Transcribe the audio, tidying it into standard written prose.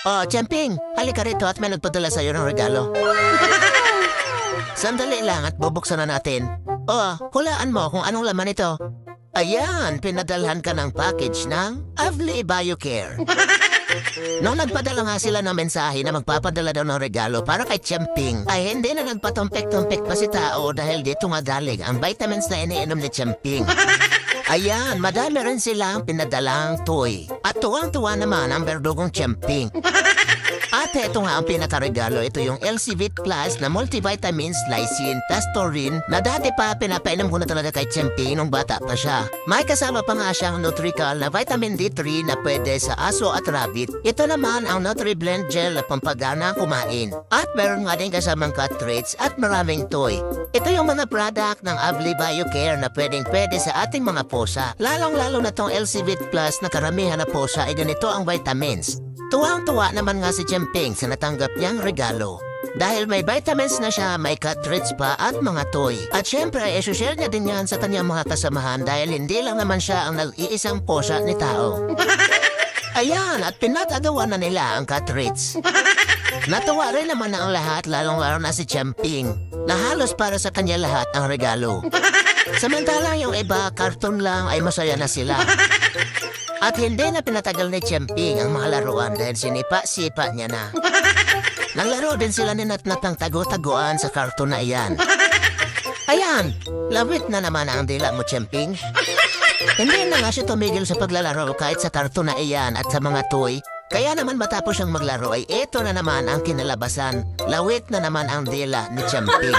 Oh, Champing, halika rito at may nagpadala sa'yo ng regalo. Sandali lang at bubuksan na natin. Oh, hulaan mo kung anong laman ito. Ayan, pinadalhan ka ng package ng Avli BioCare. Nung nagpadala nga sila ng mensahe na magpapadala daw ng regalo para kay Champing, ay hindi na nagpatumpik-tumpik pa si tao dahil dito nga dalig ang vitamins na iniinom ni Champing. Ayan, madami rin silang pinadalang toy. At tuwang-tuwa naman ang berdugong Champing. At ito nga ang pinakaregalo. Ito yung LC-Vit Plus na multivitamins, lysine, taurine na dati pa pinapainom ko na talaga kay Champing nung bata pa siya. May kasama pa nga siyang Nutrical na vitamin D3 na pwede sa aso at rabbit. Ito naman ang Nutri-Blend Gel na pampagana kumain. At meron nga din kasamang cut treats at maraming toy. Ito yung mga product ng Avli BioCare na pwedeng-pwede sa ating mga pusa. Lalong-lalo na tong LC-Vit Plus na karamihan na pusa ay ganito ang vitamins. Tuwang-tuwa naman nga si Champing sa natanggap niyang regalo. Dahil may vitamins na siya, may cut treats pa at mga toy. At syempre, isushare niya din yan sa kanyang mga kasamahan dahil hindi lang naman siya ang nag-iisang pusa ni tao. Ayan, at pinatagawa na nila ang cut treats. Natuwa rin naman ang lahat, lalong-lalo na si Champing, na halos para sa kanya lahat ang regalo. Samantalang yung iba, karton lang ay masaya na sila. At hindi na pinatagal ni Champing ang mga laruan dahil sinipa-sipa niya na. Naglaro din sila ni Natnat ng tago-taguan sa karton na iyan. Ayan, lawit na naman ang dila mo, Champing. Hindi na nga siya tumigil sa paglalaro kahit sa karton na iyan at sa mga toy. Kaya naman matapos siyang maglaro ay ito na naman ang kinalabasan. Lawit na naman ang dila ni Champing.